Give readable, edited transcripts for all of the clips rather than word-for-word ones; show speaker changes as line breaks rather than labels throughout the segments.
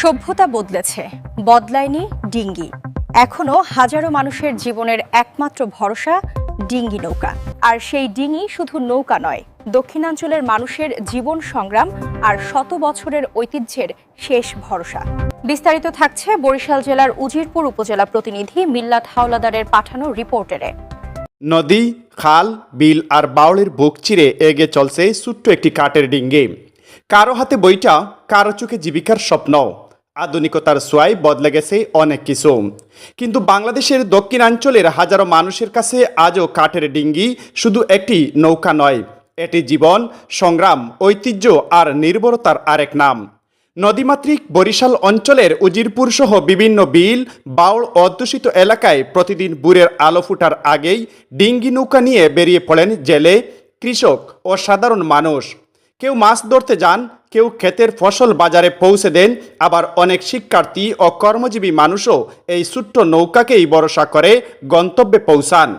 সভ্যতা বদলেছে, বদলায়নি ডিঙ্গি। এখনো হাজারো মানুষের জীবনের একমাত্র ভরসা ডিঙ্গি নৌকা। আর সেই ডিঙি শুধু নৌকা নয়, দক্ষিণাঞ্চলের মানুষের জীবন সংগ্রাম আর শত বছরের ঐতিহ্যের শেষ ভরসা। বিস্তারিত থাকছে বরিশাল জেলার উজিরপুর উপজেলা প্রতিনিধি মিল্লাত হাওলাদারের পাঠানো রিপোর্টারে।
নদী, খাল, বিল আর বাউলের বুক চিরে এগিয়ে চলছে ছোট্ট একটি কাঠের ডিঙ্গি। কারো হাতে বইটা, কারো চোখে জীবিকার স্বপ্ন। আধুনিকতার ছোঁয়ায় বদলে গেছে অনেক কিছু, কিন্তু বাংলাদেশের দক্ষিণাঞ্চলের হাজারো মানুষের কাছে আজও কাঠের ডিঙ্গি শুধু একটি নৌকা নয়, এটি জীবন, সংগ্রাম, ঐতিহ্য আর নির্ভরতার আরেক নাম। নদীমাতৃক বরিশাল অঞ্চলের উজিরপুর সহ বিভিন্ন বিল, বাউল অধ্যুষিত এলাকায় প্রতিদিন ভোরের আলো ফুটার আগেই ডিঙ্গি নৌকা নিয়ে বেরিয়ে পড়েন জেলে, কৃষক ও সাধারণ মানুষ। কেউ মাছ ধরতে যান, কেউ ক্ষেতের ফসল বাজারে পৌঁছে দেন, আবার অনেক শিক্ষার্থী ও কর্মজীবী মানুষও এই ছোট্ট নৌকাকেই ভরসা করে গন্তব্যে পৌঁছান।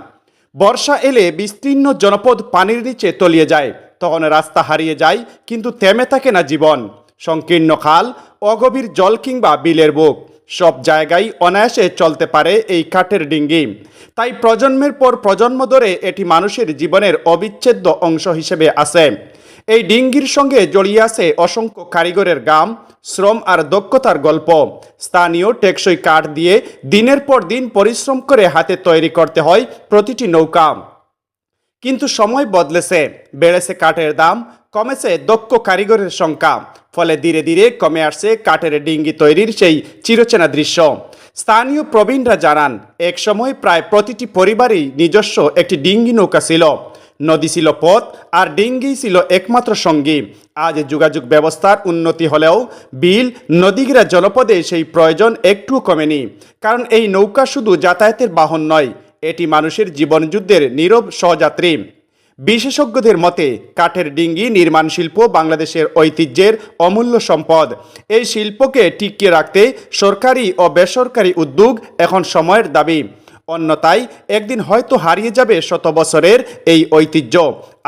বর্ষা এলে বিস্তীর্ণ জনপদ পানির নিচে তলিয়ে যায়, তখন রাস্তা হারিয়ে যায়, কিন্তু থেমে থাকে না জীবন। সংকীর্ণ খাল, অগভীর জল কিংবা বিলের বুক, সব জায়গায় অনায়াসে চলতে পারে এই কাঠের ডিঙ্গি। তাই প্রজন্মের পর প্রজন্ম ধরে এটি মানুষের জীবনের অবিচ্ছেদ্য অংশ হিসেবে আছে। এই ডিঙ্গির সঙ্গে জড়িয়ে আছে অসংখ্য কারিগরের গাম, শ্রম আর দক্ষতার গল্প। স্থানীয় টেকসই কাঠ দিয়ে দিনের পর দিন পরিশ্রম করে হাতে তৈরি করতে হয় প্রতিটি নৌকা। কিন্তু সময় বদলেছে, বেড়েছে কাঠের দাম, কমেছে দক্ষ কারিগরের সংখ্যা, ফলে ধীরে ধীরে কমে আসছে কাঠের ডিঙ্গি তৈরির সেই চিরচেনা দৃশ্য। স্থানীয় প্রবীণরা জানান, এক সময় প্রায় প্রতিটি পরিবারেই নিজস্ব একটি ডিঙ্গি নৌকা ছিল। নদী ছিল পথ আর ডিঙ্গি ছিল একমাত্র সঙ্গী। আজ যোগাযোগ ব্যবস্থার উন্নতি হলেও বিল, নদীঘেরা জনপদে সেই প্রয়োজন একটুও কমেনি। কারণ এই নৌকা শুধু যাতায়াতের বাহন নয়, এটি মানুষের জীবনযুদ্ধের নীরব সহযাত্রী। বিশেষজ্ঞদের মতে কাঠের ডিঙ্গি নির্মাণ শিল্প বাংলাদেশের ঐতিহ্যের অমূল্য সম্পদ। এই শিল্পকে টিকিয়ে রাখতে সরকারি ও বেসরকারি উদ্যোগ এখন সময়ের দাবি। অন্যথায় একদিন হয়তো হারিয়ে যাবে শত বছরের এই ঐতিহ্য,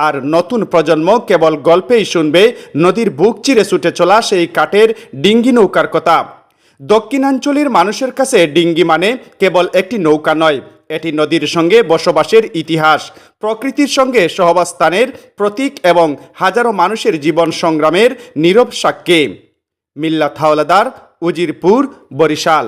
আর নতুন প্রজন্ম কেবল গল্পেই শুনবে নদীর বুক চিরে ছুটে চলা সেই কাঠের ডিঙ্গি নৌকার কথা। দক্ষিণাঞ্চলের মানুষের কাছে ডিঙ্গি মানে কেবল একটি নৌকা নয়, এটি নদীর সঙ্গে বসবাসের ইতিহাস, প্রকৃতির সঙ্গে সহাবস্থানের প্রতীক এবং হাজারো মানুষের জীবন সংগ্রামের নীরব সাক্ষী। মিল্লাত হাওলাদার, উজিরপুর, বরিশাল।